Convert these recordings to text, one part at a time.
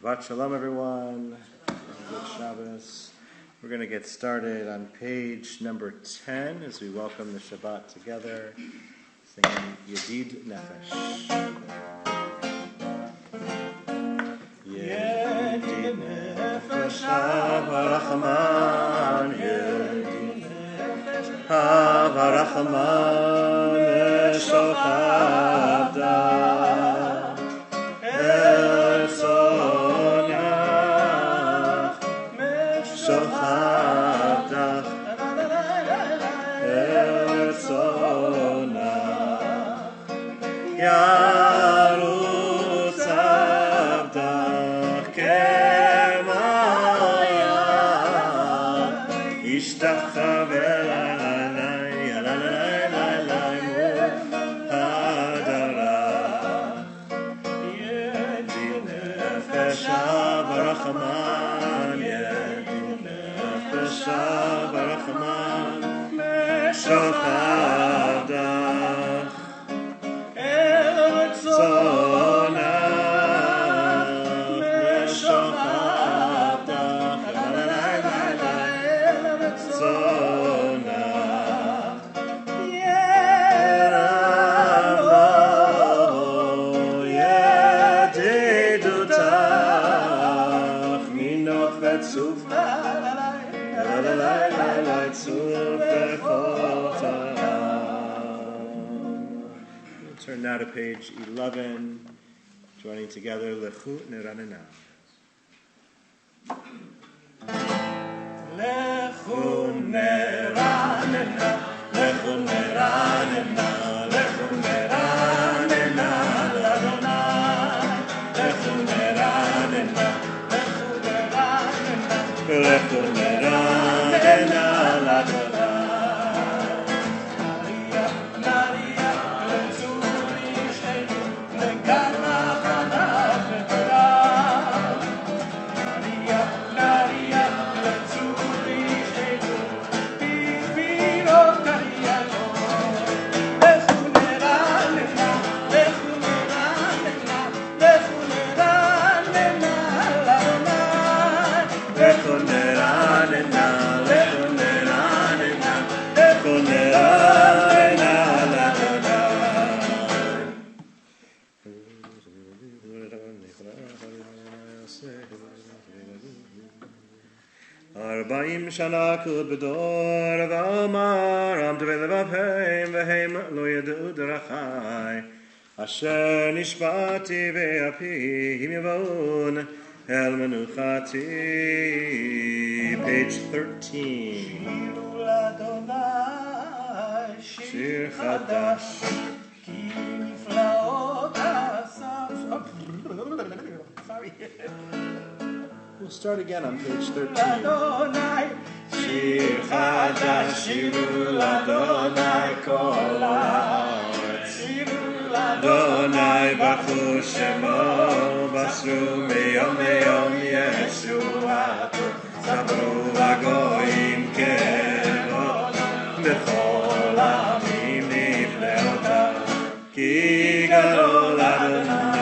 Shabbat Shalom, everyone. Good Shabbos. We're going to get started on page number 10 as we welcome the Shabbat together, singing Yedid Nefesh. Yedid Nefesh Havarachman, Yedid Nefesh Havarachman, Shochada. Turn now to page 11, joining together Lechu Neranena. Lechu Neranena, Lechu Neranena, Lechu Neranena, Ladonai. Lechu Neranena, Lechu Neranena, Lechu Neranena, Ladonai. Shana kud bedor v'amar am tevei levavheim v'heim lo yadu derachai asher nishbati ve'api him yavon el menuchati. Page 13. Shir chadash ki niflaot asav. Sorry. We'll start again on page 13. Shir chadash shiru l'Adonai kol haaretz. Adonai baruch shemo basru meyom meyom yeshuato. Sabru hagoyim kedot b'chol ha'amim nifleotav. Ki gadol Adonai.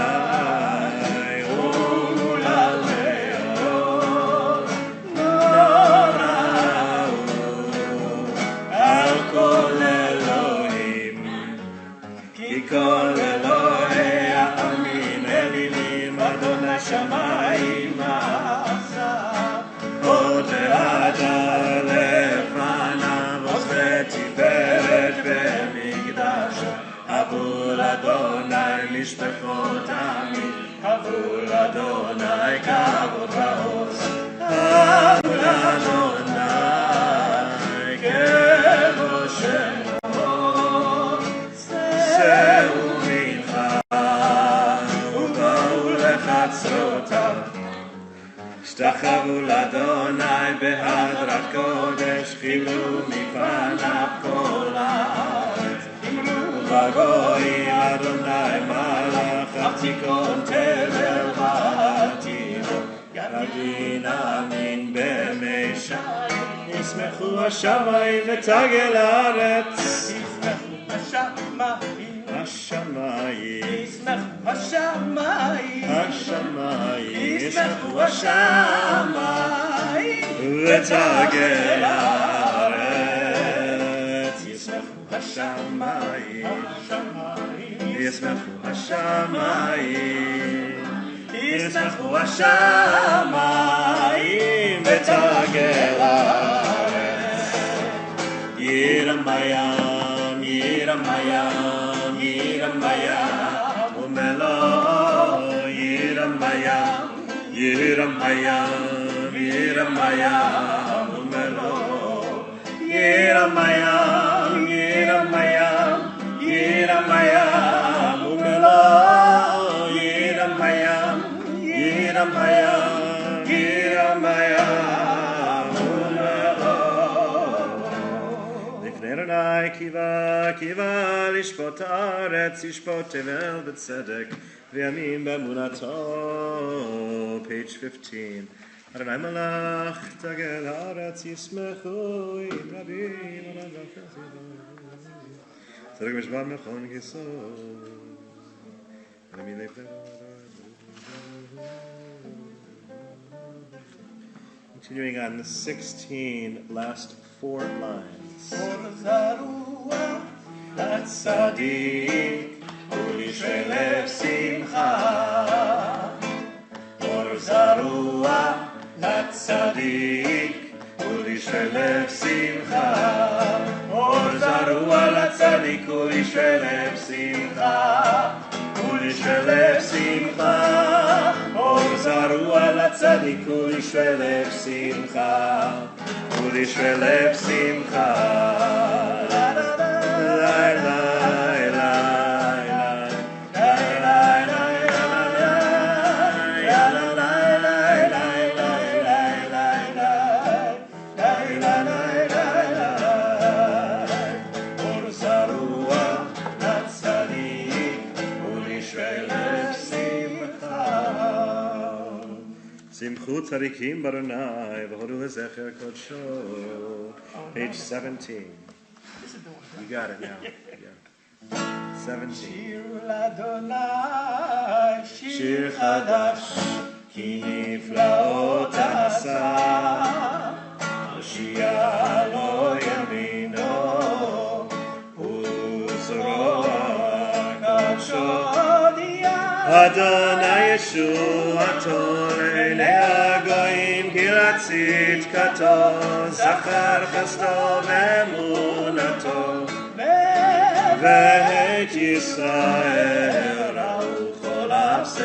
Kol Eloi ha'amin elilim Adonai shamayim asa Od ve'adar lefanav Oz ve'tiferet ve'mikdasho Havur Adonai mishpachot ha'amim Havur Adonai kavod va'oz Havur Adonai kevod shemo השתחוו לאדוני בהדרת קודש, חילו מפניו כל הארץ. אמרו בגויים אדוני מלך, עתיקון תבל ועתידו. יבין אמין במי שמים, ישמחו השמיים ותגל הארץ. ישמחו השמיים, השמיים. ישמחו השמיים, השמיים. ישמחו השמיים ותגל הארץ. ישמחו השמיים, ישמחו השמיים, ישמחו השמיים ותגל הארץ. יירם הים, יירם הים, יירם הים ומלואו. יירם הים, יירם הים, יירם הים ומלואו. יירם הים, יירם הים, יירם הים ומלואו. יירם הים, יירם הים, יירם הים ומלואו. לפני אדוני קיווה, קיווה לשפוט הארץ, ישפוט תבל בצדק וימים באמונתו. Page 15. אדוני מלך תגל הארץ, ישמחו עם רבים על המלך. צדק משפט נכון כיסוד. Continuing on the 16 last 4 lines. ולשלב שמחה, אור זרוע לצדיק, ולשלב שמחה, אור זרוע לצדיק, ולשלב שמחה, ולשלב שמחה, אור זרוע לצדיק, ולשלב שמחה, ולשלב שמחה. שמחו צדיקים באדוני והודו לזכר קודשו. Page 17. You got it now. Yeah. 17. שיר לאדוני שיר חדש, כי נפלאות עשה, הושיע לו ימינו וזרוע קדשו. אדוני ישועתו לעיני הגויים, גילה צדקתו, זכר חסדו ואמונתו, ואת ישראל ראו כל ארצי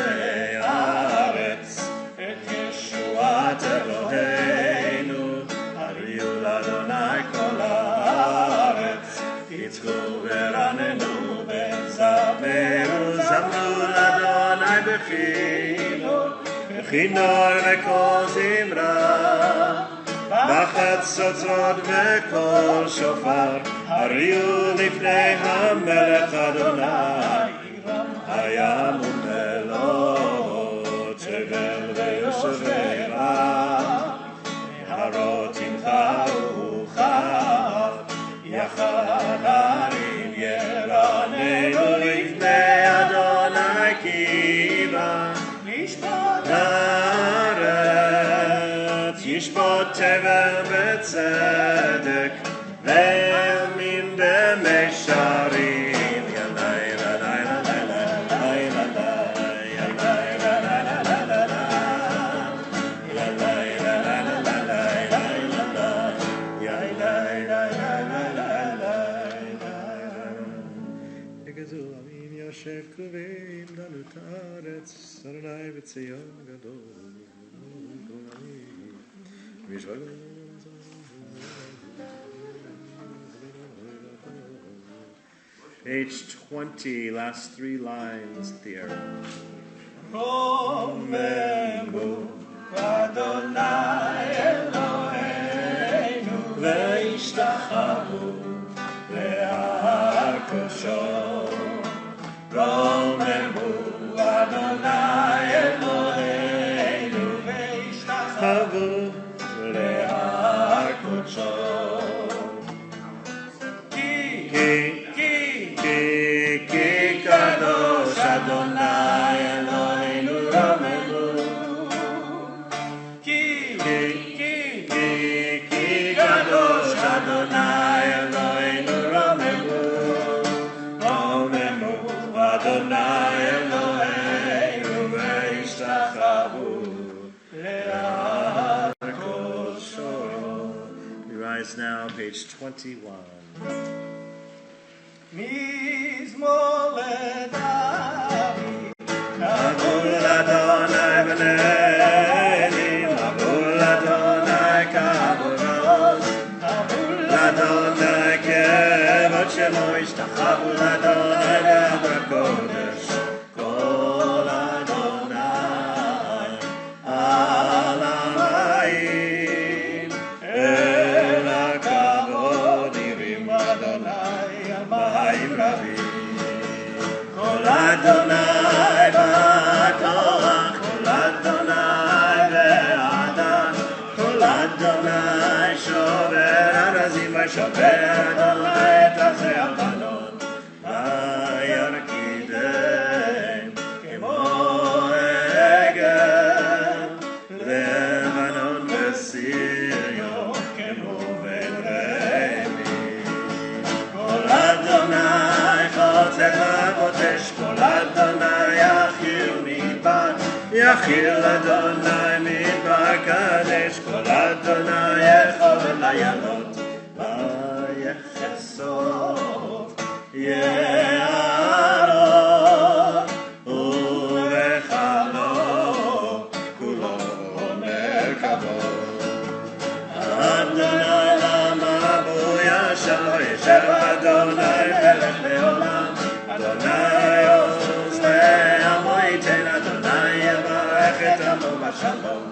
הארץ, את ישועת אלוהינו, הריעו לאדוני כל הארץ, יצחו ורננו וזמרו, זמרו לאדוני בכינור וכל זמרה, בחצוצרות וכל שופר, הריעו לפני המלך אדוני, הים ומלוא תבל ויושבי בה, הרות ימחאו חר, יחד הרים ירננו לפני אדוני קיווה. הארץ ישפוט תבל בצדק וימים במישרים. יושב קרובים לנו את הארץ, אדוני בציון גדול. Page 20, last 3 lines at the arrow. Romemu Adonai Eloheinu ve'ishtachavu le'ar kosho. Romemu Adonai Eloheinu ve'ishtachavu le'ar kosho. Ki kadosh Adonai Eloheinu Romemu page 21. מזמור לדוד, מבול אדוני בנהלים, מבול אדוני כבוד, לאדוני כבוד שמו ישתחוו לאדוני בעד הקודש, כל אדוני על המים, אל הכבוד ירים אדוני על מים רבים, כל אדוני בכוח, כל אדוני בעדה, כל אדוני שובר ארזים ושובר אדוני את עזי הבנון, וירקידם כמו עגל, לבנון וסיריו כמו בן רמי, כל אדוני חוצץ וקודש, כל אדוני יחיל מדבר, יחיל אדוני מדבר קדש, כל אדוני יכול לילות, ויחסוף יערות, ובחלום כולו מרכבות. אדוני למה בו ישר, ישב אדוני מלך לעולם, אדוני עוז לעמו ייתן, אדוני יברך את עמו בשלום.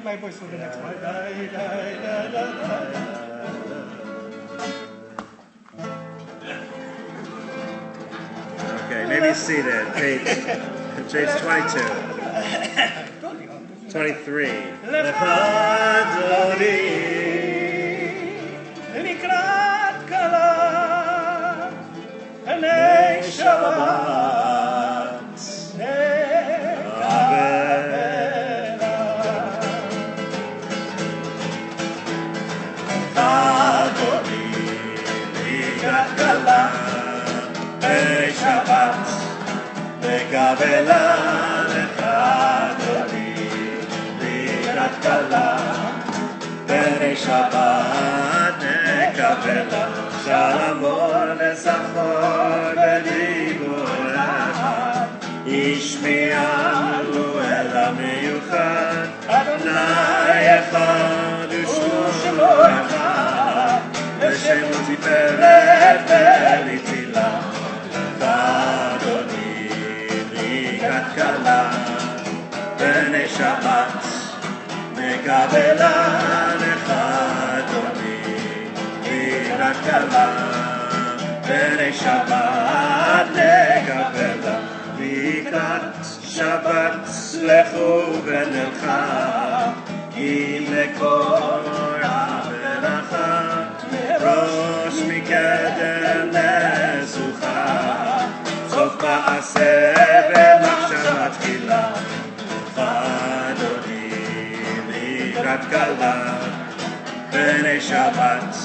My voice for the next one. Okay, maybe seated. Page 22. 23. לקראת כלה, עיני שבת, אדוני לקראת כלה, עיני שבת, וקבלה לך אדוני לקראת כלה, עיני שבת נקבלה, שלמון ושמחור בדיבורך, השמיענו אל המיוחד, אדוני אחד ושמו אחד, ושמו תפארת ולצילה, אדוני לקראת כלה, עיני שבת מקבלה לך אדוני לקראת כלה, עיני שבת נקבלה, לקראת שבת לכו ונלכה, כי מקור הברכה, ראש מקדם לזוכה, סוף מעשה במחשבה תחילה, אדוני לקראת כלה, עיני שבת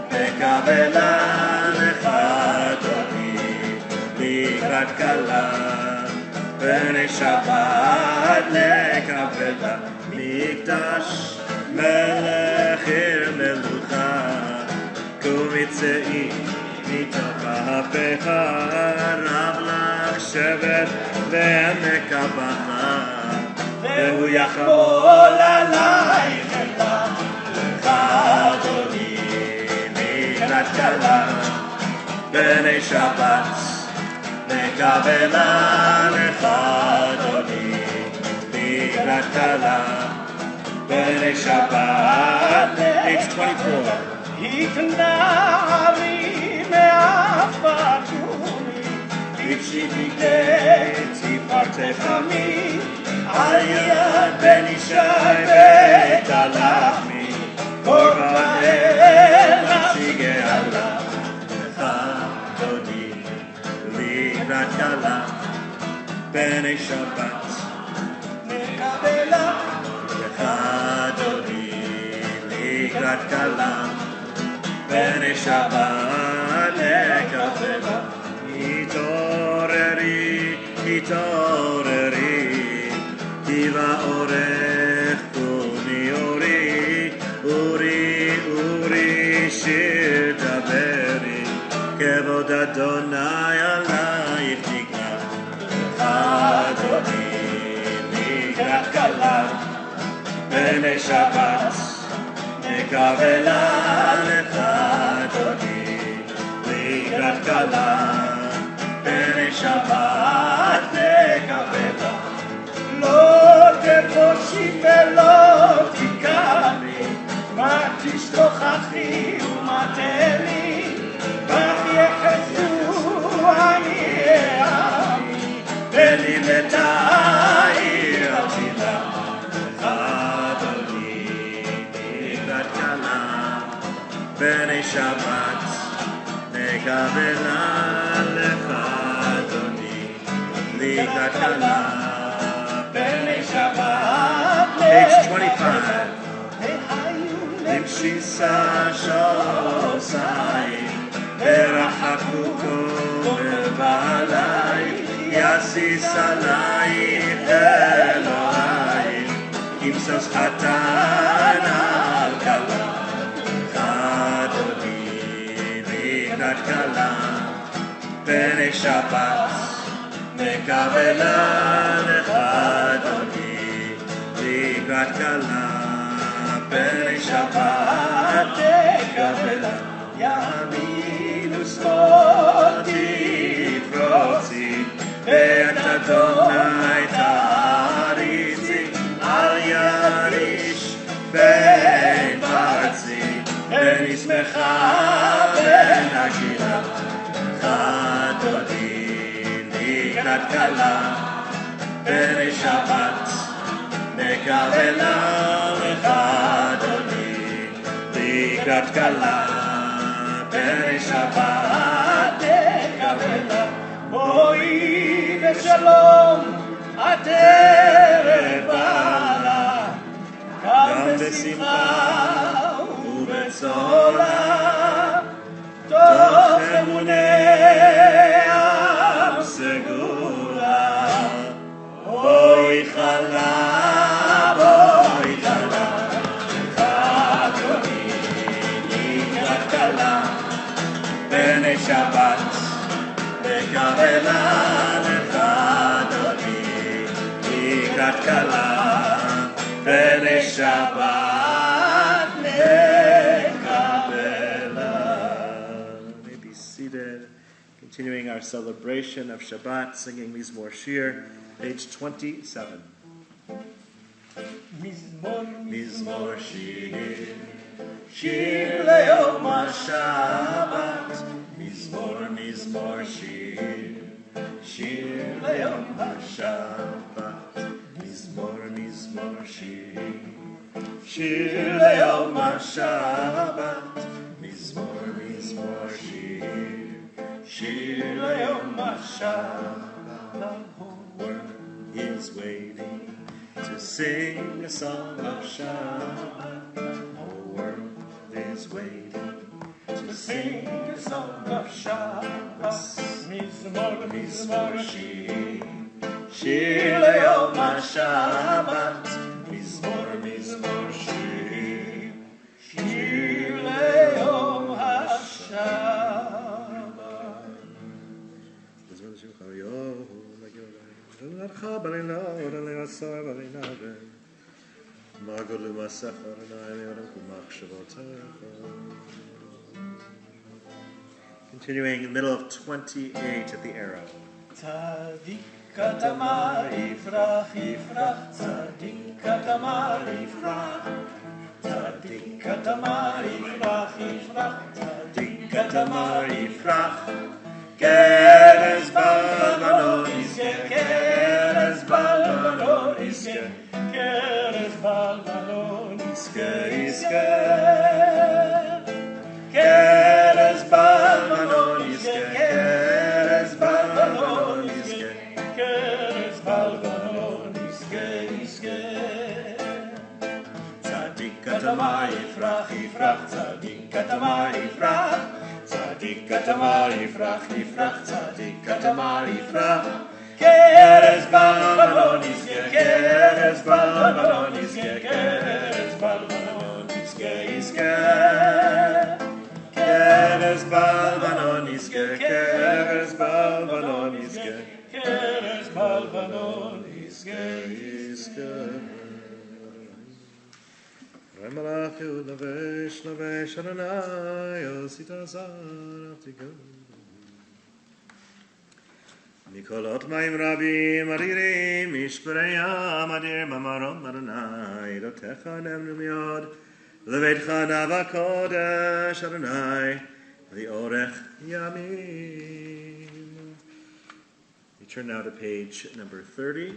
מקבלה לך אדוני לקראת כלה, עיני שבת נקבלה, מקדש מלך עיר מלוכה, קומי צאי מתוך ההפכה, רב לך שבט ועמק הבכה, והוא יחמול עלייך אדוני לקראת כלה בני שבת מקבלה לך אדוני לקראת כלה בני שבת. Page 24. התנערי מעפתוני תפשיטי תפארתך מי על יד בן ישי בית הלחמי קורבן אל נפשי גאלה לך אדוני לקראת כלה בני שבת מקבלה לך אדוני לקראת כלה בני שבת מקבלה. התעוררי התעוררי כי באורך קומי אורי אורי אורי שיר דברי כבוד אדוני עלייך נקרא אדוני לקראת כלה בני שבת מקבלה לך אדוני לקראת כלה בני שבת מקבלה. לא תבושי ולא תיקחי מה תשתוכחי ומה תהני כך יחסו עניי עמי ולילתאי אצילה לך אדוני לקראת כלה בני שבת מקבלה לך אדוני לקראת כלה בני שבת. Page 25. למשיסה שוסי ורחקו כל בעלי יסיס עלייך אלוהי כמסוס חתן על כלה אדוני לקראת כלה בני שבת מקבלה לך אדוני לקראת כלה בני שבת מקבלה. ימין ושמאל תפרוצי ואת אדוני תעריצי על יד איש בן פרצי ונשמחה ונגילה אדוני לקראת כלה בני שבת מקבלה לך אדוני לקראת כלה בני שבת מקבלה. בואי בשלום עטרת בעלה גם בשמחה ובצולה תוך אמוניה סגולה. בואי חלה בואי חלה לך אדוני לקראת כלה בני שבת מקבלה לך אדוני לקראת כלה בני שבת מקבלה. May be seated. Continuing our celebration of Shabbat, singing Mizmor Shir, page 27. מזמור שיר שיר ליום השבת מזמור מזמור שיר שיר ליום השבת מזמור מזמור שיר שיר ליום השבת מזמור מזמור שיר שיר ליום השבת. The whole world is waiting to sing a song of Shabbat. The whole world is waiting to sing a song of Shabbat. מזמור מזמור שיר שיר ליום השבת מזמור מזמור שיר שיר ליום השבת. Continuing in the middle of 28 at the arrow. Tzadik katamar yifrach yifrach, tzadik katamar yifrach, tzadik katamar yifrach yifrach, tzadik katamar yifrach. Keres balbanon iske, keres balbanon iske, keres balbanon iske iske. Keres balbanon iske, keres balbanon iske, keres balbanon iske iske. Tzadik katamar yifrach yifrach, tzadik katamar yifrach, tzadik katamar yifrach yifrach, tzadik katamar yifrach. Keres balbanon iske, keres balbanon iske, keres balbanon iske iske. Keres balbanon iske, keres balbanon iske, keres balbanon iske iske. Remalach lavesh lavesh Adonai osita zaratigo. Mikolot maim rabim adirim mishpareyam adir mamarom Adonai dotecha nemnu miod. Levedcha nava kodesh Adonai liorech yamim. We turn now to page number 30,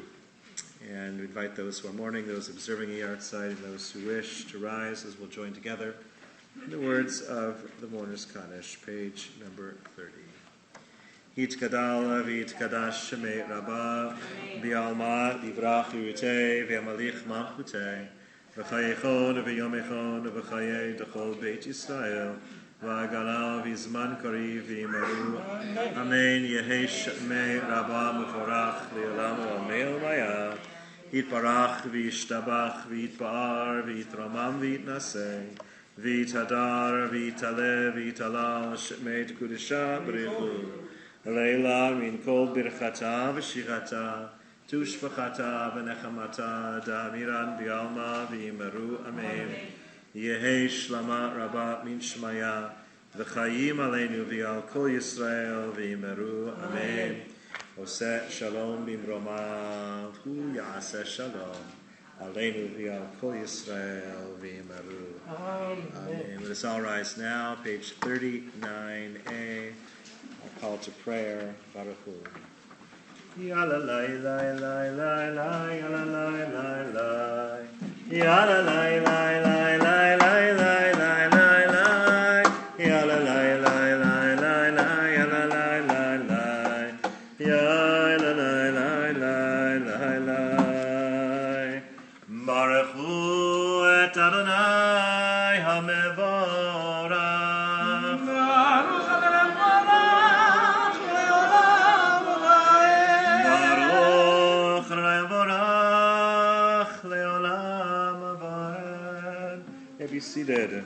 and we invite those who are mourning, those observing the outside, and those who wish to rise as we'll join together in the words of the Mourner's Kaddish, page number 30. Hit kadal v'it kadash shemei rabba bi'alma divrach yute v'amalich malchute. V'chayechon v'yomechon v'chayei d'chol Beit Yisrael v'agala v'zman kariv v'imaru Amen yehesh me rabba meforach le'olam v'amel maya yitbarach v'yishtabach v'yitba'ar v'yitramam v'yitnaseh v'yitadar v'yitaleh v'yitalal shemei t'kudesha b'rechu leila min kol birchata v'shirata Tushvachata v'nechamata da'amiran bi'alma v'imeru amen. Yehesh lama rabba min shmaya v'chayim aleinu v'al kol Yisrael v'imeru amen. Oseh shalom b'imromav hu ya'aseh shalom aleinu v'al kol Yisrael v'imeru amen. Let us all rise now, page 39a. Our call to prayer, Baruch Hu. Ya la la la la la la ya la la la la ya la la la la la la la la la la ya la la la la la la ya la la la la ya la la la la la la Baruch Hu et Adonai hamevorach Baruch seated.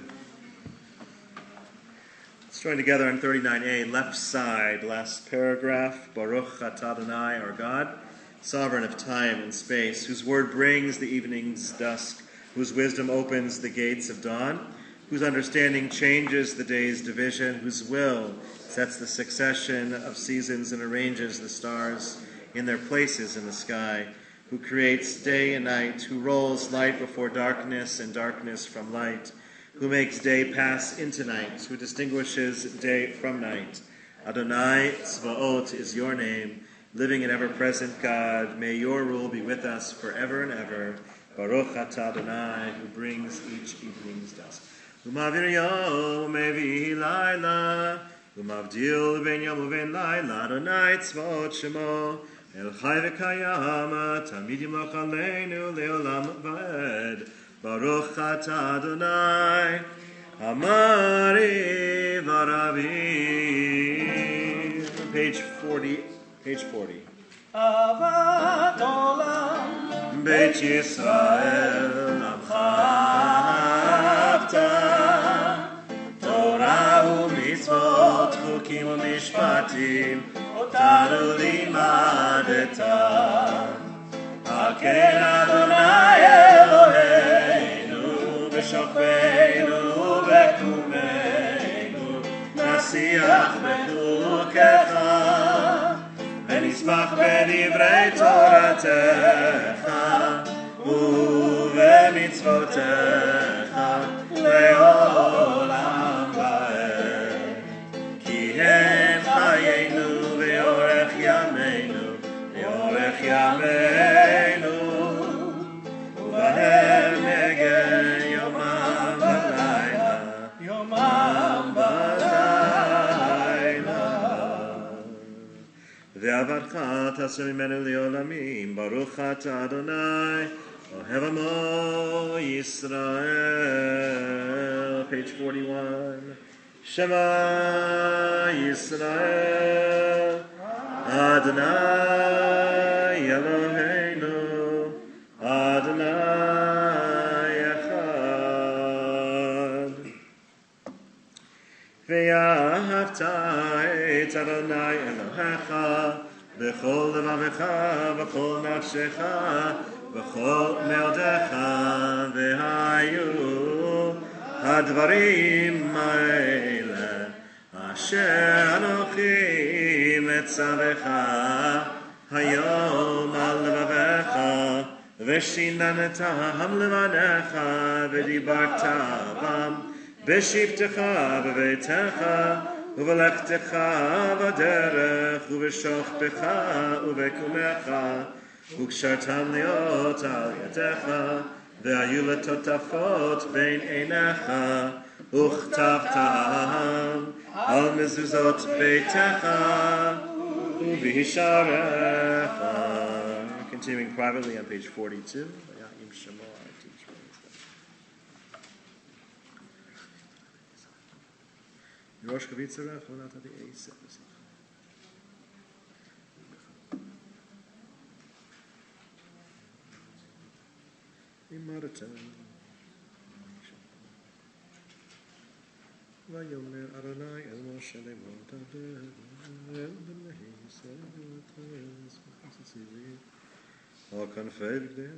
Let's join together on 39a, left side, last paragraph. Baruch atah Adonai, our God, sovereign of time and space, whose word brings the evening's dusk, whose wisdom opens the gates of dawn, whose understanding changes the day's division, whose will sets the succession of seasons and arranges the stars in their places in the sky, who creates day and night, who rolls light before darkness and darkness from light, who makes day pass into night, who distinguishes day from night. Adonai Tzvaot is your name, living and ever-present God. May your rule be with us forever and ever. Baruch atah Adonai, who brings each evening's dusk. Umavir yom mevi laila, umavdil ben yom uven laila, Adonai Tzvaot shemo. El Chai v'Kayam, Tamid Yimloch Aleinu Leolam Va'ed. Baruch atah Adonai, Amari V'Aravi. Page 40. Avat Olam, Beit Yisrael, Amcha Avta. Torah u'mitzvot, chukim u'mishpatim, Otanu limadeta. Aken Adonai Elohei נשיח בחוקך, ונשמח בדברי תורתך, ובמצוותיך לעולם ועד. כי הם חיינו ואורך ימינו, ואורך ימינו, ובהם נגן יומם ולילה, יומם ולילה. ועבדך תעשה ממנו לעולמים, ברוך אתה אדוני, אוהב עמו ישראל. Page 41. Shema Yisrael, Adonai Eloheinu, Adonai Echad. Ve'ahavta et Adonai Elohecha, b'chol levavecha, b'chol nafshecha, b'chol meodecha, ve'hayu הדברים האלה אשר אנוכי מצווך היום על לבבך ושיננתם לבניך ודיברת בם בשבתך בביתך ובלכתך בדרך ובשוכבך ובקומך וקשרתם להיות על ידך והיו לטוטפות בין עיניך, וכתבתם על מזוזות ביתך, ובהישארך. Continuing privately on page 42. ראש חבית צרף, עונת אבי עשר. Imaratan Vayomer Adonai El Moshe Lemon Tadeh El Benehi Yisrael Al Kanfevde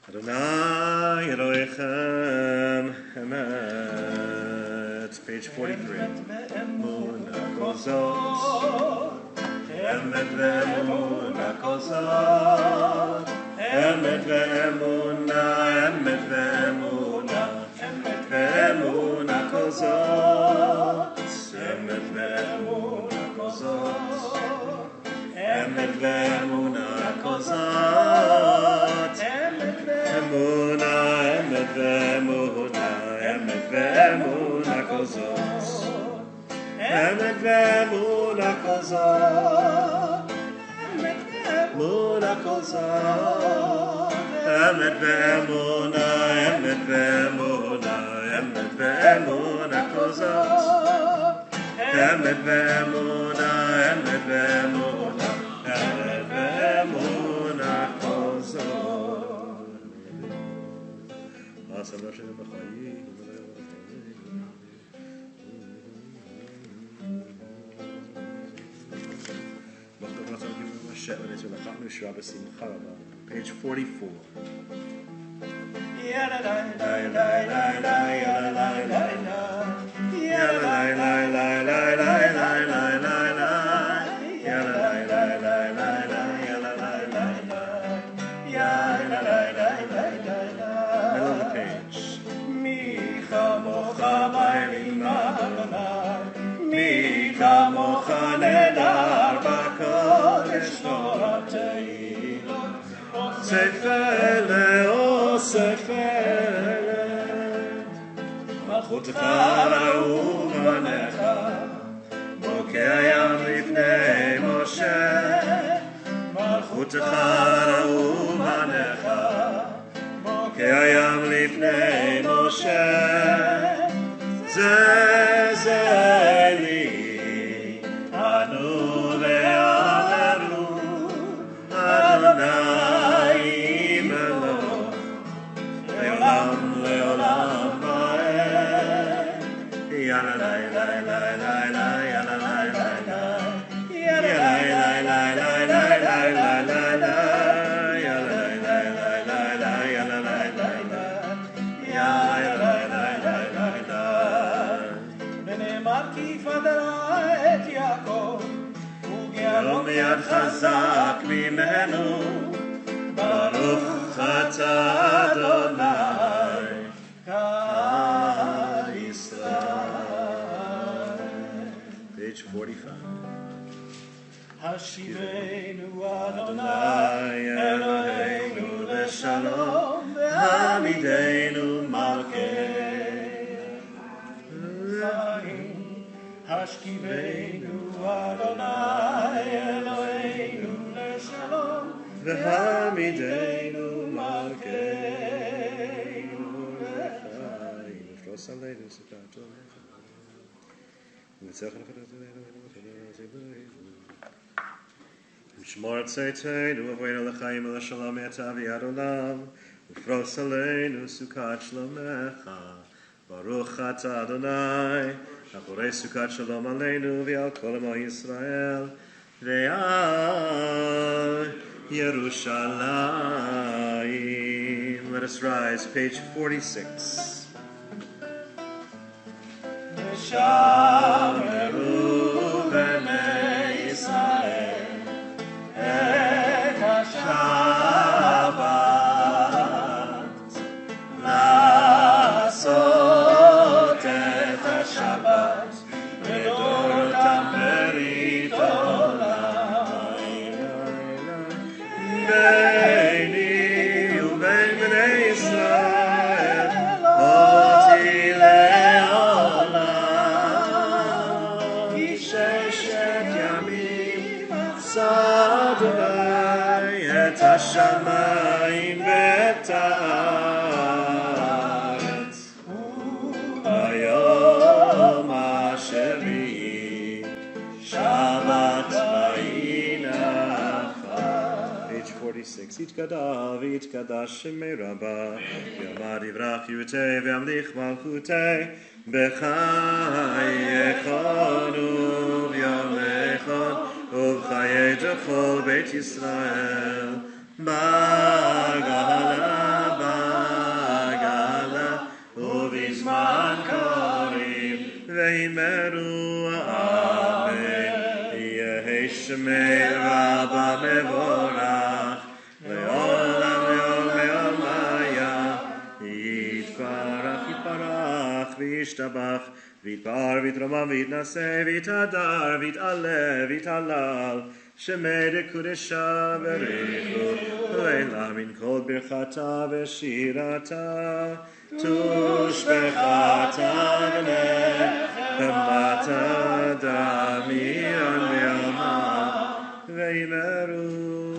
Adonai Elohechem Emet. Page 43. Emuna kozot Emet ve'emuna kozot Emet ve'emuna Emet ve'emuna Emet ve'emuna kozot Emet ve'emuna kozot Emet ve'emuna kozot Emuna, emet ve'emuna, emet ve'emuna kozot. Emet ve'emuna kozot. Emet ve'emuna kozot. Emet ve'emuna, emet ve'emuna, emet ve'emuna kozot. Emet ve'emuna, emet ve'emuna, emet ve'emuna kozot. Awesome, Rosh Hashanah. Page 44. מי כמוך נהדר בקודש תורתנו, ספר לאוספת, מלכותך ואומנך, בוקע ים לפני משה, מלכותך ואומנך, בוקע ים לפני משה, זה לי, אנו ואמרו, אדוני מלוך, לעולם לעולם ועד. יאללה לילה לילה לילה יאללה לילה לילה יבוא מיד חזק ממנו, ברוך אתה אדוני, ישראל. Page 45. השיבנו אדוני אלוהינו לשלום, והעמידנו מלכי חיים. השכיבנו אדוני אלוהינו לשלום, והעמידנו מלכנו לחיים. ופרוס עלינו סוכת עולמך, ונצח לחדתנו ושמור צאתנו אבונו לחיים ולשלום מעתה ועד עולם, ופרוס עלינו סוכת שלומך. ברוך אתה אדוני, הבורא סוכת שלום עלינו ועל כל עמו ישראל ועל ירושלים. Let us rise, page 46. ושמרו בני ישראל את השבת, לעשות את השבת לדורותם ברית עולם. ביני ובין בני ישראל אותי לעולם, כי ששת ימים אדוני את השמיים ואת הארץ, וביום השביעי שבת וינחה. Page 46. יתגדל ויתקדש שמי רבה, ויאמר יברך יותי וימליך מלכותי, בחייכון וביומכון ובחיי כל בית ישראל, בגאלה ובזמן קריב, ואמרו אמן. יהי שמי רבה מבורך לעולם לעולמיה. יתברך יתברך וישתבח, ויתפאר ויתרומם ויתנשא ויתהדר ויתעלה ויתהלל, שמי דקודשה בריחו לילה מן כל ברכתה ושירתה, תושבחתה ונחמתה דמירן ועלמה, ואמרו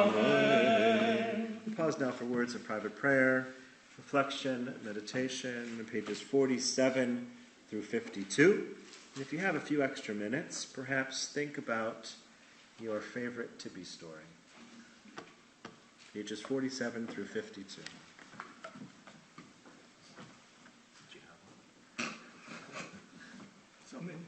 Amen. Pause now for words of private prayer, reflection, meditation, pages 47 through 52. And if you have a few extra minutes, perhaps think about your favorite Tibi story. Pages 47 through 52. So many.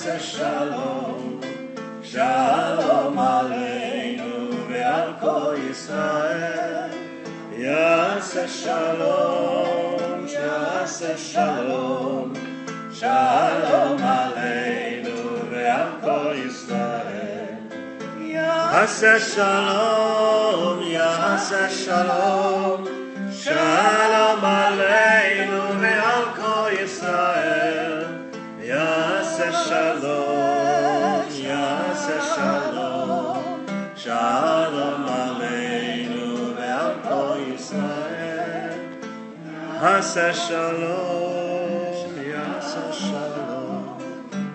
יעשה שלום, שלום עלינו ועל כל ישראל. יעשה שלום, יעשה שלום, שלום עלינו ועל כל ישראל. יעשה שלום, יעשה שלום, שלום עלינו ועל כל ישראל. יעשה שלום, יעשה שלום, שלום עלינו ועל כל ישראל. יעשה שלום, יעשה שלום,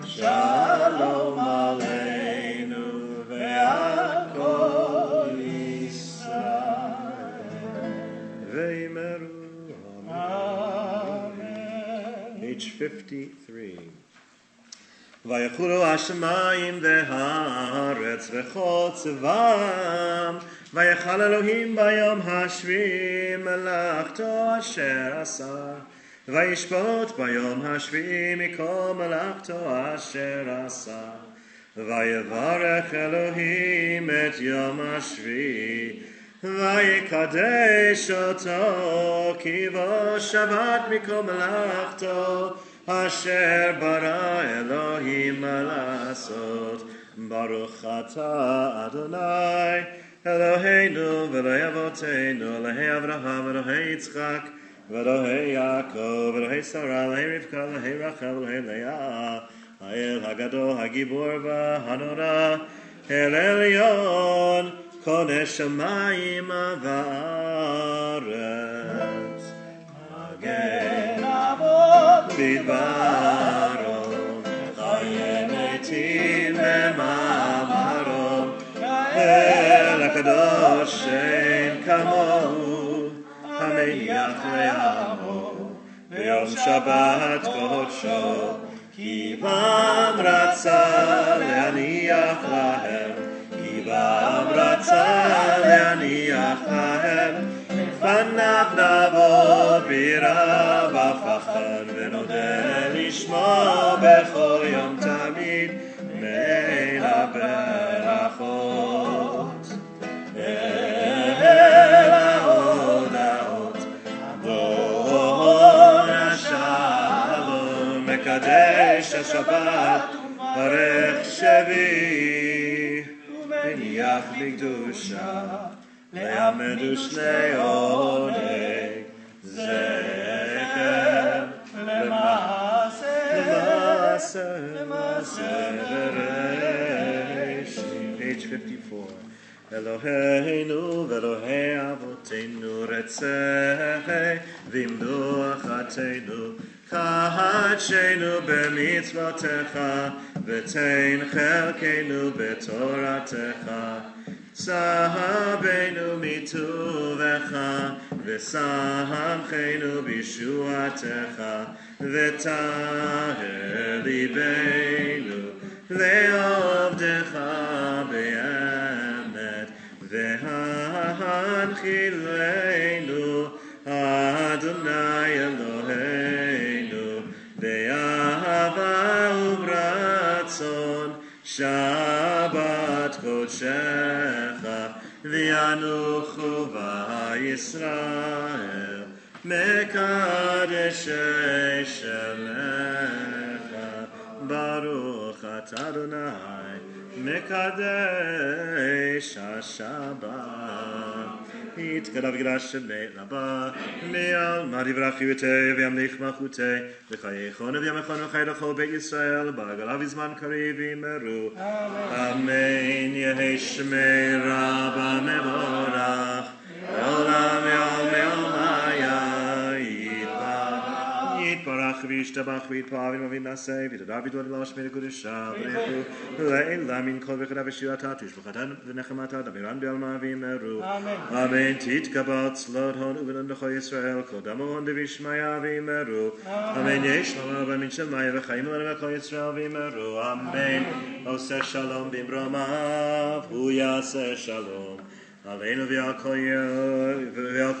שלום עלינו ועל כל ישראל. ואמרו Amen. Page 53. ויחולו השמיים והארץ וכל צבאם, ויחל אלוהים ביום השביעי מלאכתו אשר עשה, וישפוט ביום השביעי מכל מלאכתו אשר עשה. ויברך אלוהים את יום השביעי, ויקדש אותו, כי בו שבת מכל מלאכתו אשר ברא אלוהים לעשות. ברוך אתה אדוני אלוהינו ואלוהי אבותינו, אלוהי אברהם ואלוהי יצחק ואלוהי יעקב ואלוהי שרה ואלוהי רבקה ואלוהי רחל ואלוהי לאה, האל הגדול הגיבור והנורא, אל עליון קונה שמיים וארץ. מגן אבות בדברו, חיי מתים במאמרו, אל הקדוש אין כמוהו, המניח לעמו ביום שבת קודשו, כי בם רצה להניח להם, כי בם רצה להניח להם. לפניו נעבוד ביראה בפחד, ונודה לשמו בכל יום תמיד בין הברכות. אל ההודעות אדון השלום, מקדש השבת ברך שבי, ומניח בקדושה לעמדו שני עונג, זכר למעשה בראשית. Page 54. אלוהינו ואלוהי אבותינו, רצה ועמדו קדשנו במצוותיך, ותן חלקנו בתורתך. צהבנו מטובך, ושמחנו בישועתך, וטהר ליבנו לעובדך באמת, והנחילנו אדוני אלוהינו באהבה וברצון שבת קודשך, וינוחו בישראל מקדשי שמך. ברוך אתה אדוני מקדש השבת. יתקדש וקדש שמת רבה מעלמא דברכי וימליך מלכותי, וחיי חון וימכון וחי לכל בית ישראל בעגלה בזמן קריב יאמרו אמן. יהי שמי רבה מבורך לעולם ועד מעלמיה. יתברך וישתבח ויתפאר ונעשה ותודה ותודה להשמיע לקודשה ברכו לעילה מן כל וכדה ושיעתה תשבחתה ונחמתה דמירן בעלמא ויאמרו אמן. תתקבל צלות הון ובנון לכל ישראל כל דמון דבישמיה ויאמרו אמן. יהי שלום ואמן שלמיה וחיים לנו לכל ישראל ויאמרו אמן. עושה שלום במרומיו הוא יעשה שלום עלינו ועל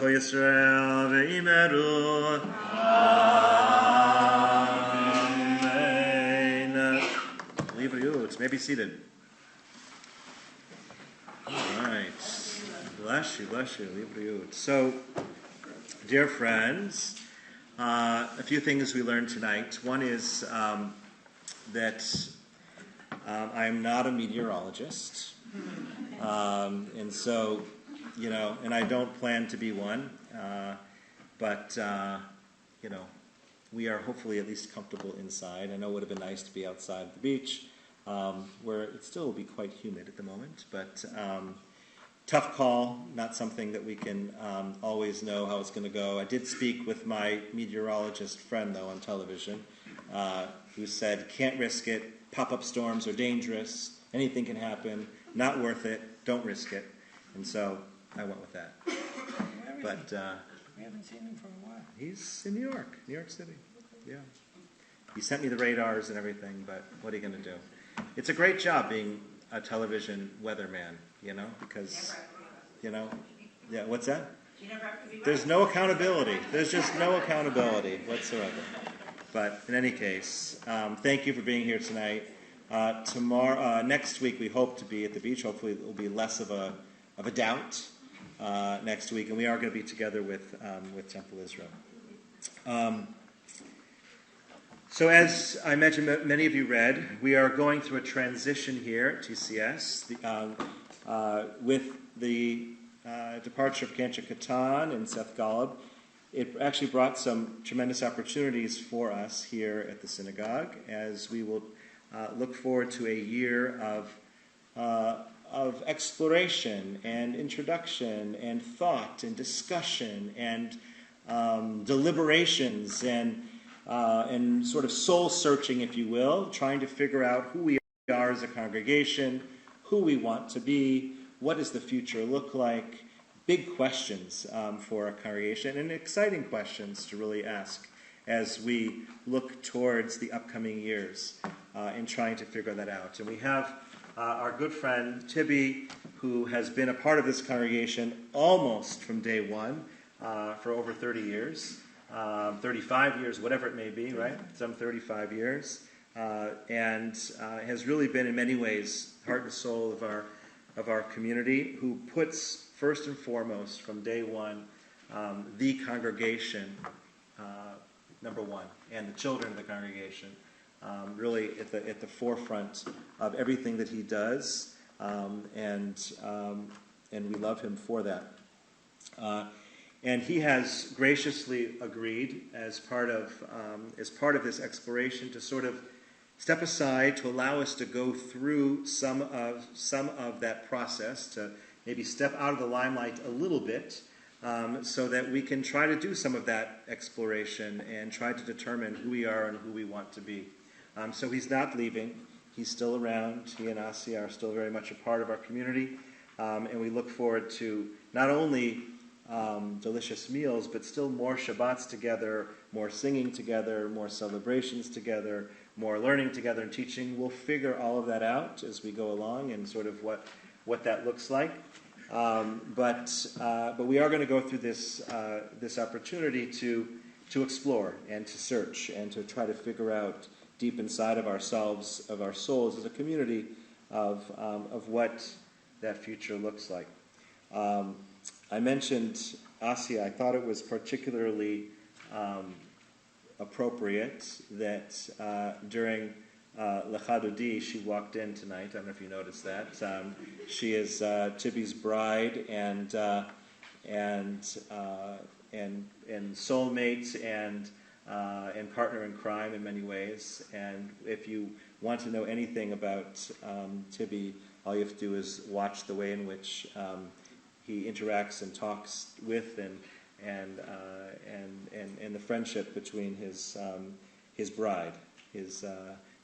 כל ישראל ויאמרו אמן. Libriut. May be seated. All right. Bless you, Libriut. So, dear friends, a few things we learned tonight. One is that I am not a meteorologist. And so, and I don't plan to be one. But we are hopefully at least comfortable inside. I know it would have been nice to be outside at the beach, where it still will be quite humid at the moment. But tough call, not something that we can always know how it's going to go. I did speak with my meteorologist friend, though, on television, who said, can't risk it, pop-up storms are dangerous, anything can happen, not worth it, don't risk it. And so I went with that. But we haven't seen him for a while. He's in New York City. Yeah. He sent me the radars and everything, but what are you going to do? It's a great job being a television weatherman, because, yeah, what's that? There's no accountability. There's just no accountability whatsoever. But in any case, thank you for being here tonight. Next week, we hope to be at the beach. Hopefully, it will be less of a doubt next week, and we are going to be together with Temple Israel. So as I mentioned, many of you read, we are going through a transition here at TCS with the departure of Kancha Katan and Seth Golub. It actually brought some tremendous opportunities for us here at the synagogue, as we will look forward to a year of exploration and introduction and thought and discussion and deliberations and sort of soul searching, if you will, trying to figure out who we are as a congregation, who we want to be, what does the future look like, big questions for our congregation, and exciting questions to really ask as we look towards the upcoming years in trying to figure that out. And we have our good friend Tibi, who has been a part of this congregation almost from day one for over 30 years, 35 years, whatever it may be, right? Some 35 years, and has really been in many ways heart and soul of our community, who puts first and foremost from day one the congregation number one, and the children of the congregation really at the forefront of everything that he does, and we love him for that. And he has graciously agreed, as part of this exploration, to sort of step aside to allow us to go through some of that process, to maybe step out of the limelight a little bit, so that we can try to do some of that exploration and try to determine who we are and who we want to be. So he's not leaving. He's still around. He and Asi are still very much a part of our community, and we look forward to not only delicious meals, but still more Shabbats together, more singing together, more celebrations together, more learning together and teaching. We'll figure all of that out as we go along, and sort of what that looks like. But we are going to go through this opportunity to explore and to search and to try to figure out deep inside of ourselves, of our souls as a community, of what that future looks like. I mentioned Asia. I thought it was particularly appropriate that during Lechadodi she walked in tonight. I don't know if you noticed that. She is Tibi's bride and soulmate and partner in crime in many ways. And if you want to know anything about Tibi, all you have to do is watch the way in which he interacts and talks with and the friendship between his bride, his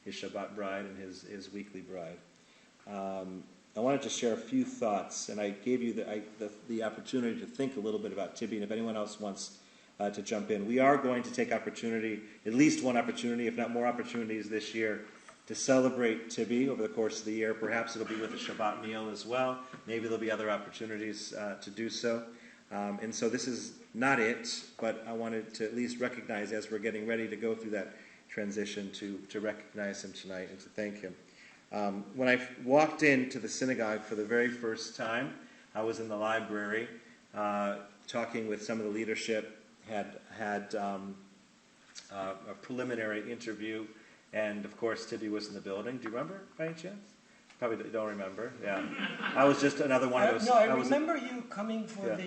Shabbat bride and his weekly bride. I wanted to share a few thoughts, and I gave you the opportunity to think a little bit about Tibi, and if anyone else wants to jump in. We are going to take opportunity, at least one opportunity, if not more opportunities this year, to celebrate Tibi over the course of the year. Perhaps it'll be with a Shabbat meal as well. Maybe there'll be other opportunities to do so. And so this is not it, but I wanted to at least recognize, as we're getting ready to go through that transition, to recognize him tonight and to thank him. When I walked into the synagogue for the very first time, I was in the library talking with some of the leadership, had a preliminary interview, and of course Tibi was in the building. Do you remember by any chance? Probably don't remember. Yeah, I was just another one of those. No, I remember you coming for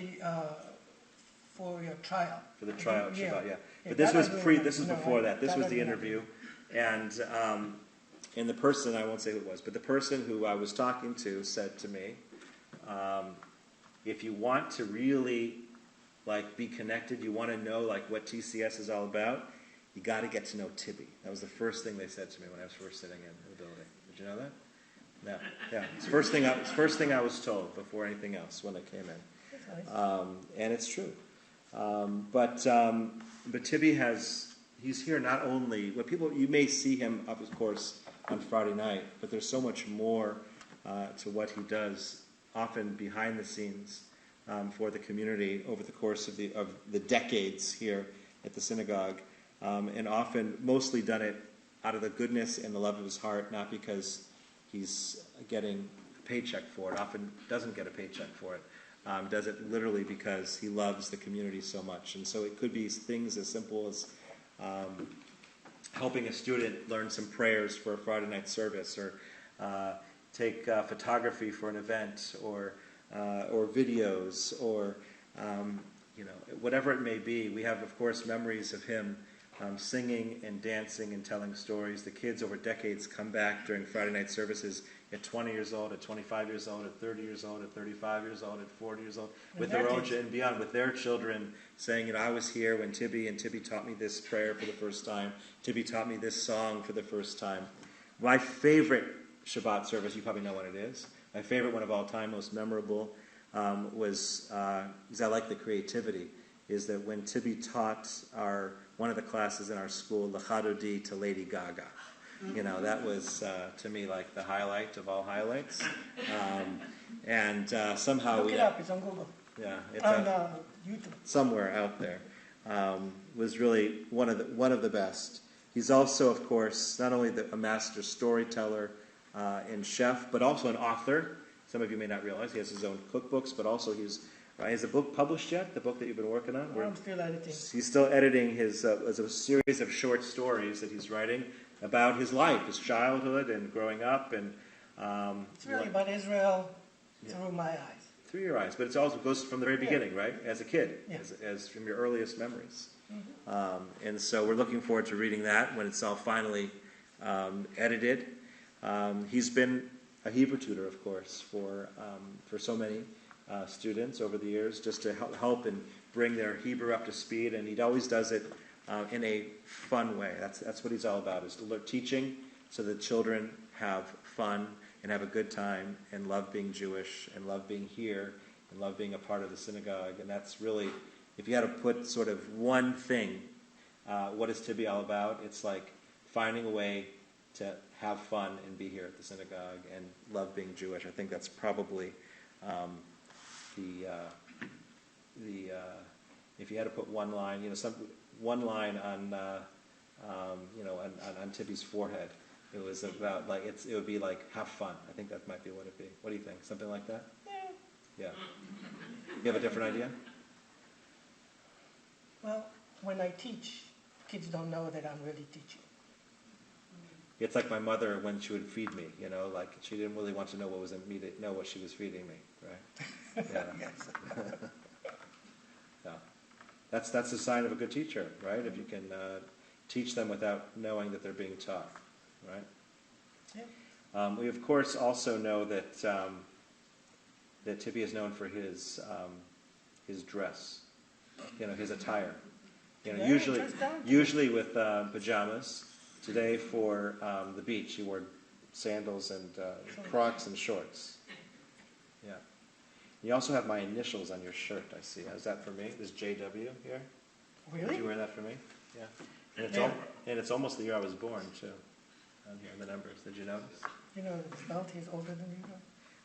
for your trial. For the tryout Shabbat, yeah. But that this was I remember. This was No, before that. This that was I the remember. interview, and the person, I won't say who it was, but the person who I was talking to said to me, if you want to really be connected, you want to know what TCS is all about, you got to get to know Tibi. That was the first thing they said to me when I was first sitting in the building. Did you know that? No. Yeah. It's the first thing I was told before anything else when I came in. That's nice. And it's true. But Tibi he's here not only, you may see him, of course, on Friday night, but there's so much more to what he does, often behind the scenes, for the community over the course of the decades here at the synagogue, and often mostly done it out of the goodness and the love of his heart, not because he's getting a paycheck for it. Often doesn't get a paycheck for it. Does it literally because he loves the community so much. And so it could be things as simple as helping a student learn some prayers for a Friday night service, or take photography for an event, or videos, or whatever it may be. We have, of course, memories of him singing and dancing and telling stories. The kids over decades come back during Friday night services at 20 years old, at 25 years old, at 30 years old, at 35 years old, at 40 years old, with their own and beyond, with their children, saying, I was here when Tibi taught me this prayer for the first time. Tibi taught me this song for the first time. My favorite Shabbat service, you probably know what it is. My favorite one of all time, most memorable, was, because I like the creativity, is that when Tibi taught one of the classes in our school, L'Chadodi to Lady Gaga. That was, to me, the highlight of all highlights. And somehow... Look it up. It's on Google. Yeah. It's on YouTube. Somewhere out there. Was really one of the best. He's also, of course, not only a master storyteller and chef, but also an author. Some of you may not realize he has his own cookbooks, but also he has a book published yet, the book that you've been working on? I'm still editing. He's still editing his a series of short stories that he's writing about his life, his childhood and growing up. And it's really about Israel through my eyes. Through your eyes. But it also goes from the very beginning, right? As a kid, as from your earliest memories. Mm-hmm. And so we're looking forward to reading that when it's all finally edited. He's been a Hebrew tutor, of course, for so many students over the years, just to help and bring their Hebrew up to speed, and he always does it in a fun way. That's what he's all about, is teaching so that children have fun and have a good time and love being Jewish and love being here and love being a part of the synagogue. And that's really, if you had to put sort of one thing, what is Tibi all about? It's like finding a way to have fun and be here at the synagogue and love being Jewish. I think that's probably if you had to put one line, one line on Tibi's forehead, it was about it would be have fun. I think that might be what it'd be. What do you think? Something like that? Yeah. You have a different idea? Well, when I teach, kids don't know that I'm really teaching. It's like my mother when she would feed me, she didn't really want to know what was in me to know what she was feeding me, right? Yeah. Yes. Yeah. That's a sign of a good teacher, right? If you can teach them without knowing that they're being taught, right? Yeah. We of course also know that that Tibi is known for his dress, his attire. Usually with pajamas. Today for the beach, he wore sandals and Crocs and shorts. Yeah. You also have my initials on your shirt, I see. Is that for me? This JW here? Really? Did you wear that for me? Yeah. And it's almost the year I was born, too. On here, the numbers. Did you notice? The belt is older than you, though?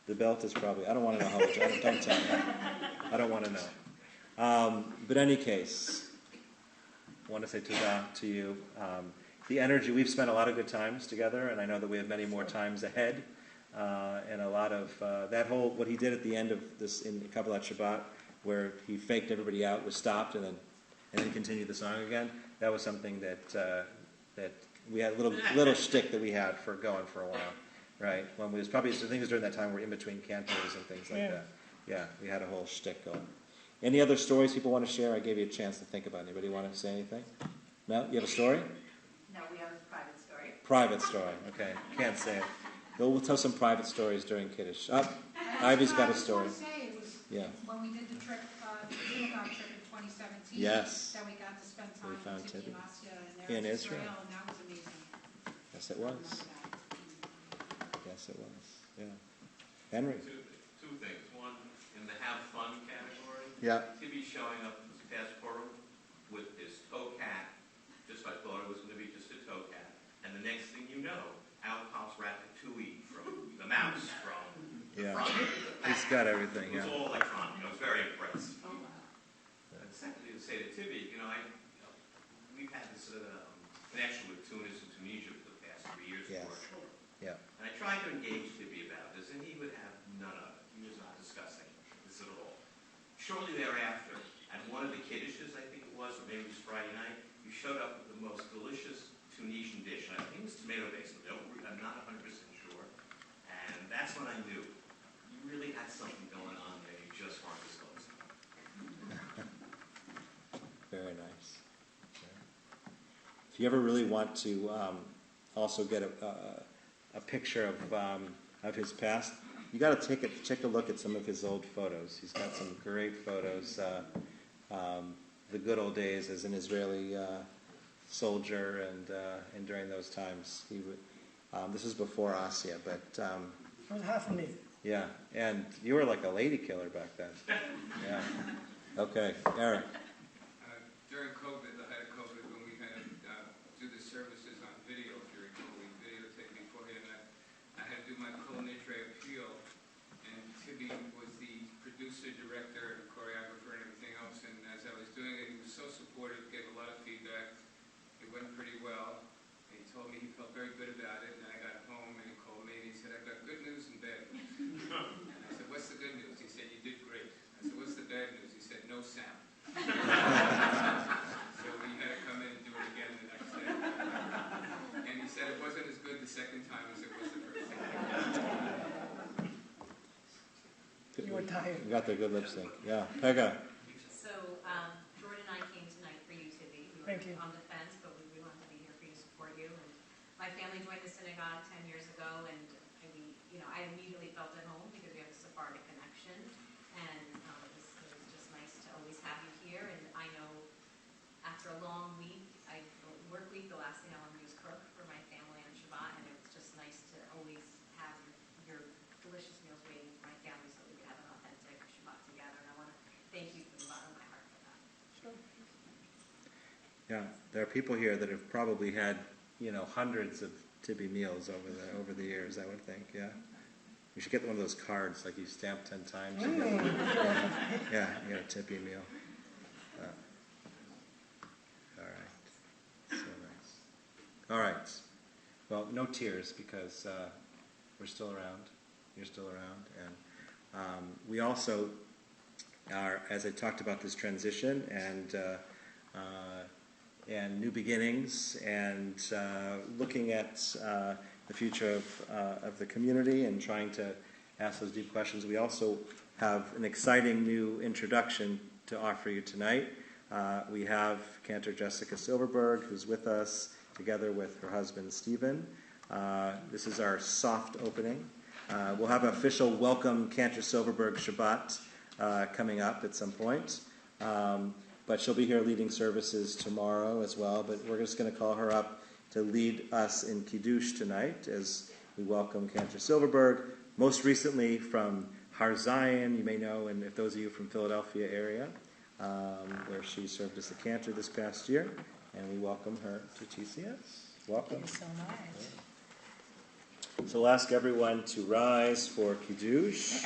The belt is probably... I don't want to know how much... Don't tell me. I don't want to know. But in any case, I want to say to you... the energy. We've spent a lot of good times together, and I know that we have many more times ahead. And a lot of what he did at the end of this in Kabbalat Shabbat, where he faked everybody out, was stopped, and then continued the song again. That was something that we had a little shtick that we had for going for a while, right? When we was probably, I think it was during that time we're in between cantors and things like that. Yeah, we had a whole shtick going. Any other stories people want to share? I gave you a chance to think about it. Anybody want to say anything? Mel, you have a story? No, we have a private story. Private story, okay. Can't say it. We'll tell some private stories during Kiddush. Ivy's got a story. I just want to say, it was when we did the trip, the synagogue trip in 2017, Yes. that we got to spend time We found with Tibi Tibi. and Asya In and Israel. Israel, and that was amazing. Yes, it was. Yes, it was. Yeah. Henry. Two things. One, in the have fun category, Yeah. Tibi showing up this past Purim with his toe cat, just I thought it was going to be just a toe cat. And the next thing you know, out pops Ratatouille from the mouse from the front. He's got everything, It was yeah. all electronic. I was very impressed. And secondly, to say to Tibi, we've had this connection with Tunis and Tunisia for the past 3 years. Yes. For our children. Yeah. And I tried to engage Tibi about this, and he would have none of it. He was not discussing this at all. Shortly thereafter, at one of the kiddishes, I think it was, or maybe it was Friday night, you showed up with the most delicious Tunisian dish. I think it was tomato-based. I'm not 100% sure. And that's when I knew you really had something going on there. You just weren't disclosing. Very nice. If you ever really want to also get a picture of his past, you got to take a look at some of his old photos. He's got some great photos. The good old days as an Israeli soldier, and during those times, he would. This was before Asya, but It was half a minute. yeah. And you were like a lady killer back then. Yeah. Okay, Eric. During COVID, the height of COVID, when we had to do the services on video during COVID, videotape beforehand, I had to do my Kol Nidre appeal, and Tibi was the producer, director, and choreographer, and everything else. And as I was doing it, he was so supportive, gave a lot of feedback. It went pretty well. And he told me he felt very good about it. And I got home, and he called me, and he said, "I've got good news and bad news." And I said, "What's the good news?" He said, "You did great." I said, "What's the bad news?" He said, "No sound." So we had to come in and do it again the next day. And he said it wasn't as good the second time as it was the first time. You were tired. You got the good lip sync. Yeah. Pega. So, Jordan and I came tonight for you, Tibi. We Thank you. were on the fence, but we wanted to be here for you to support you. And my family joined the synagogue 10 years ago, and I immediately felt at home because we have a Sephardic connection. And it was just nice to always have you here. And I know after a long week, work week, the last thing I want to do is cook for my family on Shabbat, and it was just nice to always have your delicious meals waiting for my family so we could have an authentic Shabbat together. And I want to thank you from the bottom of my heart for that. Sure. Yeah, there are people here that have probably had, hundreds of Tibi meals over the years. I would think. Yeah. You should get one of those cards, like you stamp 10 times. Yeah, you get a Tibi meal. All right. So nice. All right. Well, no tears because we're still around. You're still around. And we also are, as I talked about this transition and new beginnings and looking at the future of the community and trying to ask those deep questions. We also have an exciting new introduction to offer you tonight. We have Cantor Jessica Silverberg, who's with us together with her husband Stephen. This is our soft opening. We'll have an official welcome Cantor Silverberg Shabbat coming up at some point. But she'll be here leading services tomorrow as well. But we're just going to call her up to lead us in Kiddush tonight as we welcome Cantor Silverberg, most recently from Har Zion, you may know, and if those of you from Philadelphia area, where she served as a cantor this past year, and we welcome her to TCS. Welcome. Thank you so much. So we'll ask everyone to rise for Kiddush,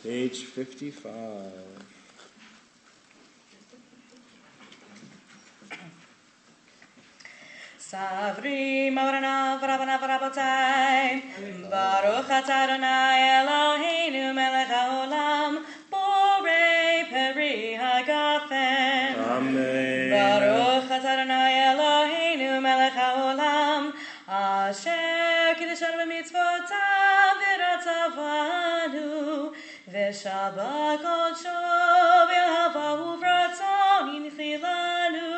page 55. Savri Morana Varavana Varavotai Baruch Atah Adonai Eloheinu Melech HaOlam Borei Peri HaGafen Amen. Baruch Atah Adonai Eloheinu Melech HaOlam Asher Kiddushan B'mitzvotav V'ratzavanu V'shabbat Kodsho V'yahavahu V'ratzon Yinchilanu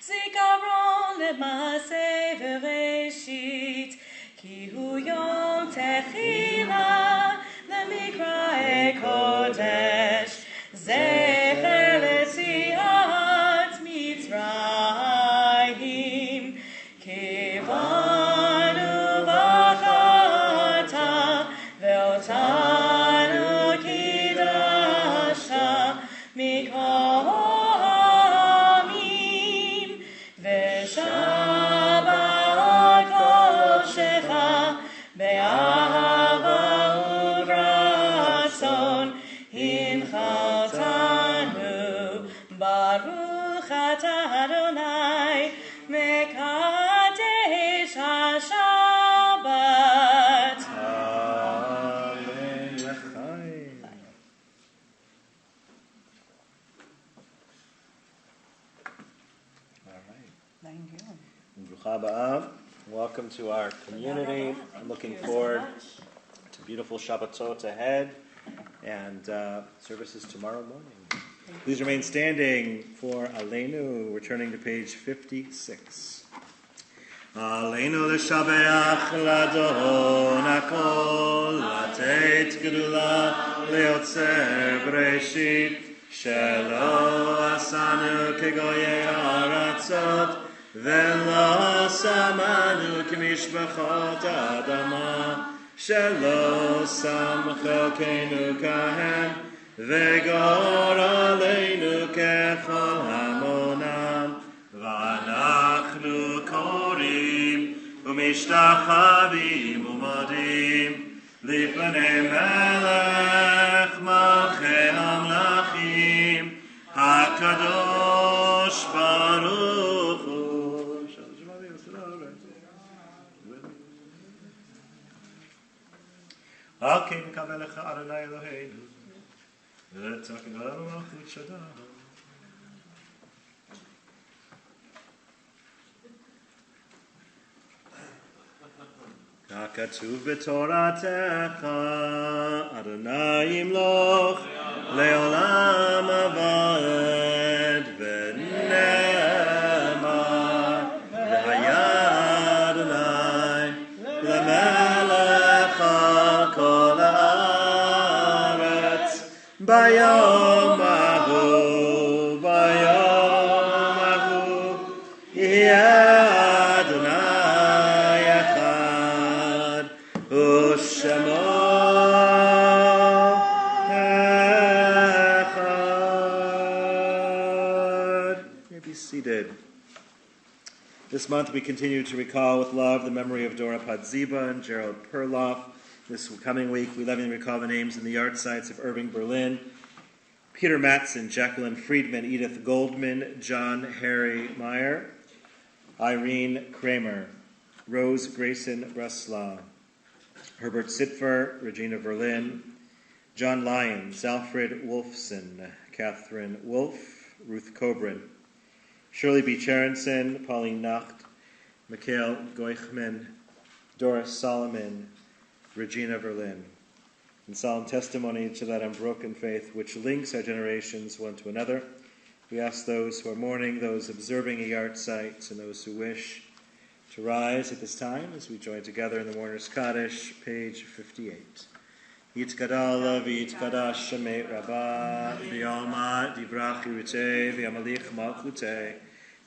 Zikaron L'maseh V'reshit Ki hu yom techila L'mikra'e kodesh Zecher L'tziat Mitzrayim Kivanu v'chata Ve'otanu kidasha Mikol ha'amim Ve'shabbat kodeshecha Be'ahava u'v'ratzon Hinchaltanu Baruch atah Adonai Mekadesh HaShabbat. Amen. L'chaim. All right. Thank you. Brucha ba'ah. Welcome to our community. I'm looking forward to beautiful Shabbatot ahead and services tomorrow morning. Please remain standing for Aleinu. We're turning to page 56. Aleinu l'shabeach l'adon hakol latet gedula leotzer breshit shelo asanu kegoyei haratzot velo samanu k'mishpachot adama shelo samchokenu kahem V'gor aleinu kechol hamonam V'anachnu korim U'mishtachavim u'modim Lifnei melech malchei hamlachim HaKadosh Baruch Hu Okay, Mekabel Lecha Adonai Eloheinu ככתוב בתורתך, אדוני ימלוך לעולם הבא ונאמר, והיה אדוני למלך על כל הארץ. ביום ההוא יהיה אדוני אחד ושמו אחד. You may be seated. This month we continue to recall with love the memory of Dora Padziba and Gerald Perloff. This coming week, we lovingly recall the names and the yard sites of Irving Berlin, Peter Mattson, Jacqueline Friedman, Edith Goldman, John Harry Meyer, Irene Kramer, Rose Grayson Breslau, Herbert Sitfer, Regina Verlin, John Lyons, Alfred Wolfson, Catherine Wolf, Ruth Kobrin, Shirley B. Charenson, Pauline Nacht, Mikhail Goichman, Doris Solomon, Regina Verlin. In solemn testimony to that unbroken faith which links our generations one to another, we ask those who are mourning, those observing a yard site, and those who wish to rise at this time as we join together in the Mourner's Kaddish, page 58. Yitkadal v'yitkadash shemei Rabbah v'yalma divrach yirutei v'yamalich malchutei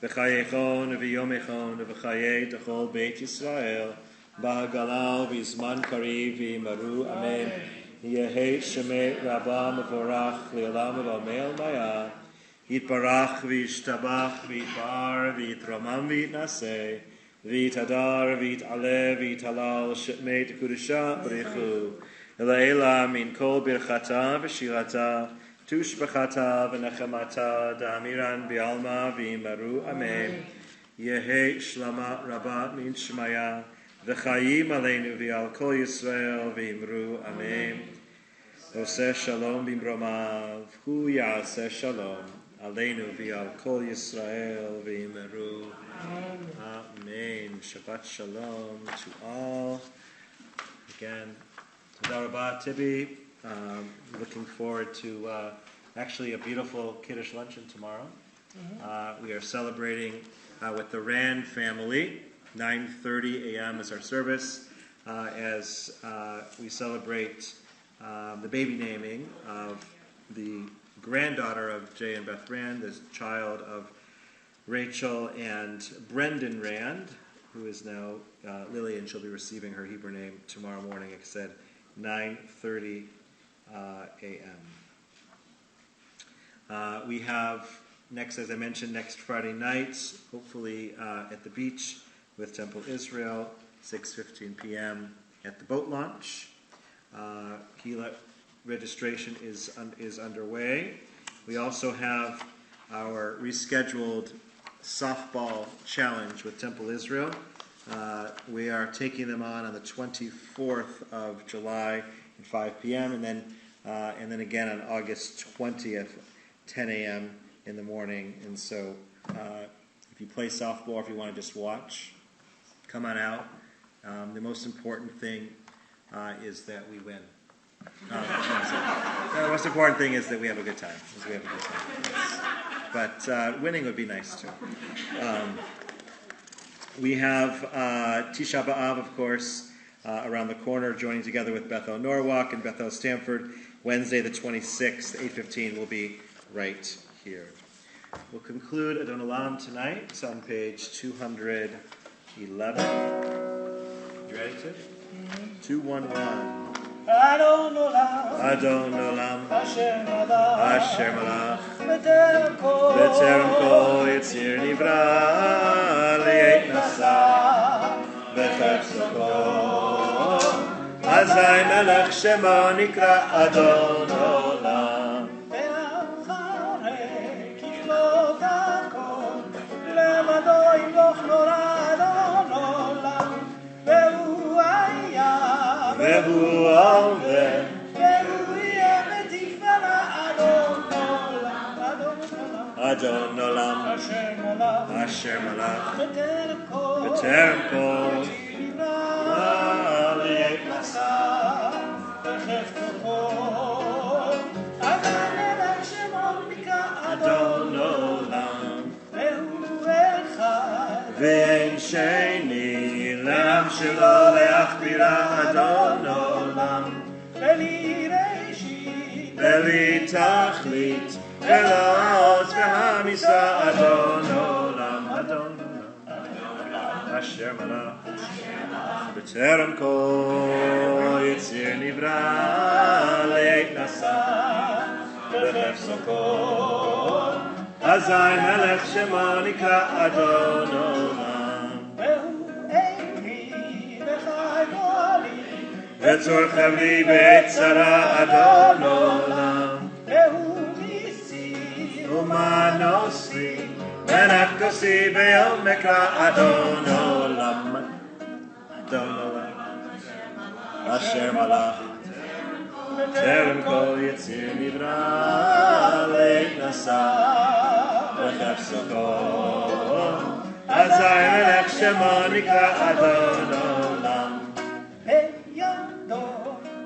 v'chayechon v'yomechon v'chayei t'chol Beit Yisrael Ba'galal v'zman kariv v'yimaru amen. Yehi shemei Rabbah mevorach li'olam v'amel maya yitbarach v'yishtabach v'yitbar v'yitramam v'yitnaseh v'yitadar v'yit'aleh v'yit'alal shemei t'kudusha b'richu Ela min kol birchata v'shirata tushbachata v'nechamata da'amiran bi'alma v'imaru amen. Yehi Shlama Rabba Min Shemaya V'chayim Aleinu V'al Kol Yisrael V'imru Amen. Oseh Shalom Bimromav Hu Ya'aseh Shalom Aleinu V'al Kol Yisrael V'imru Amen. Shabbat Shalom to all. Again, Toda Rabba Tibi. Looking forward to actually a beautiful Kiddush luncheon tomorrow. We are celebrating with the Rand family. 9:30 a.m. is our service as we celebrate the baby naming of the granddaughter of Jay and Beth Rand, the child of Rachel and Brendan Rand, who is now Lily, and she'll be receiving her Hebrew name tomorrow morning, like I said, 9:30 a.m. We have next, as I mentioned, next Friday night, hopefully at the beach with Temple Israel, 6:15 p.m. at the boat launch. Kila registration is underway. We also have our rescheduled softball challenge with Temple Israel. We are taking them on the 24th of July at 5 p.m. and then again on August 20th, 10 a.m. in the morning. And so, if you play softball, if you want to just watch, come on out. The most important thing is that we win. The most important thing is that we have a good time. But winning would be nice too. We have Tisha B'Av, of course, around the corner, joining together with Bethel Norwalk and Bethel Stamford. Wednesday the 26th, 8:15, will be right here. We'll conclude Adon Olam tonight. It's on page 211. You ready to? 211. Adon Olam, Adon Olam, Asher Malach, Asher Malach, B'terem Kol Yitzir Nivra, Li'et Nasa, B'chefso Kol, Azai Melech Shemo Nikra Adon Olam. ואחרי ככלות הכל, לבדו ימלוך נורא אדון עולם, והוא היה, והוא ההווה, והוא יהיה בתקווה אדון עולם, Adon Olam, אשר מלך, Asher Malach, בטרם כל, B'terem Kol, נברא, Li'et Nasa, בחפצו כל, אדון אלך שמו נקרא Adon אדון, Olam, והוא אחד, ואין שני לעם שלו להכבירה אדון עולם, ולי ראשית, ולי תכלית, ולא העוז והמשרה אדון עולם, אדון עולם, אשר מלך, בטרם כל יציר נברא, לעת נשא, בחפצו כל, אזי מלך שמו נקרא אדון עולם. והוא אימי וחי גואלי, וצורכב לי בצרה אדון עולם, והוא ניסי ומנוסי, ונפקוסי ביום מקרא אדון עולם, אדון עולם, אשר מלך, בטרם כל יציר נברא, לעת נשא, בחפצו כל, אזי מלך שמו נקרא אדון עולם. בידו,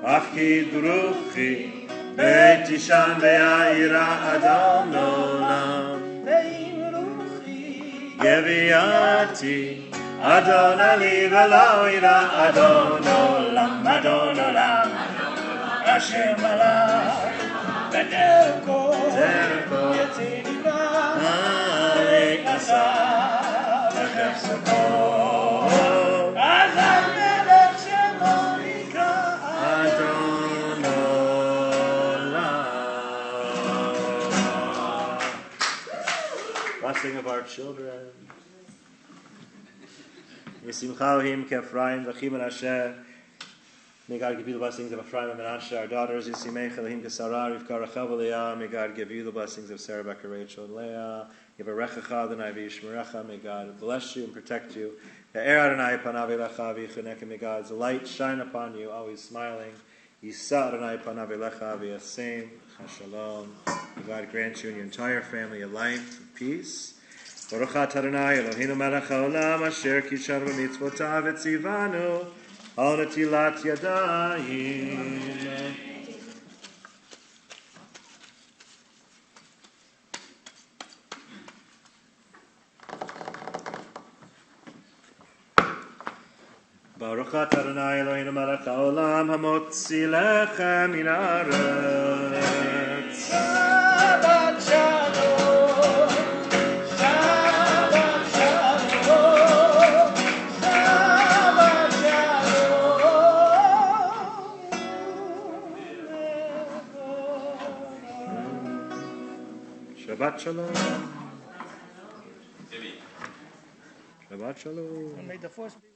אף כי דרוכי, ותישן ויעירה אדון עולם. ועם רוחי, גביעתי, אדון עלי ולא ירא אדון עולם, אדון עולם, אשר מלך, בטרם כל, בטרם כל, יציר נברא, לעת נשא, בחפצו כל, אז המלך שמו נקרא אדון עולם. Blessing of our children. Yisimcha Elohim Kefraim V'chim El Asher. May God give you the blessings of Ephraim and Menashe, our daughters. Yisimech Elohim Kesarah Rivka Rachel Leah. May God give you the blessings of Sarah, Becca, Rachel, and Leah. Yivarechecha Adonai v'yishmerecha. May God bless you and protect you. Ya'er Adonai panav elecha v'yichunecha. May God's light shine upon you, always smiling. Yisa Adonai panav elecha v'yasem. Shalom. May God grant you and your entire family a life of peace. Baruch atah Adonai Eloheinu melech haolam asher kishar b'mitzvotav etzivanu al netilat yadayim. Baruch atah Adonai Eloheinu melech haolam hamotzi lechem min haaretz. Shabbat shalom. Shabbat shalom. Shabbat shalom. Shabbat shalom. Tibi. Shabbat shalom. And may the force be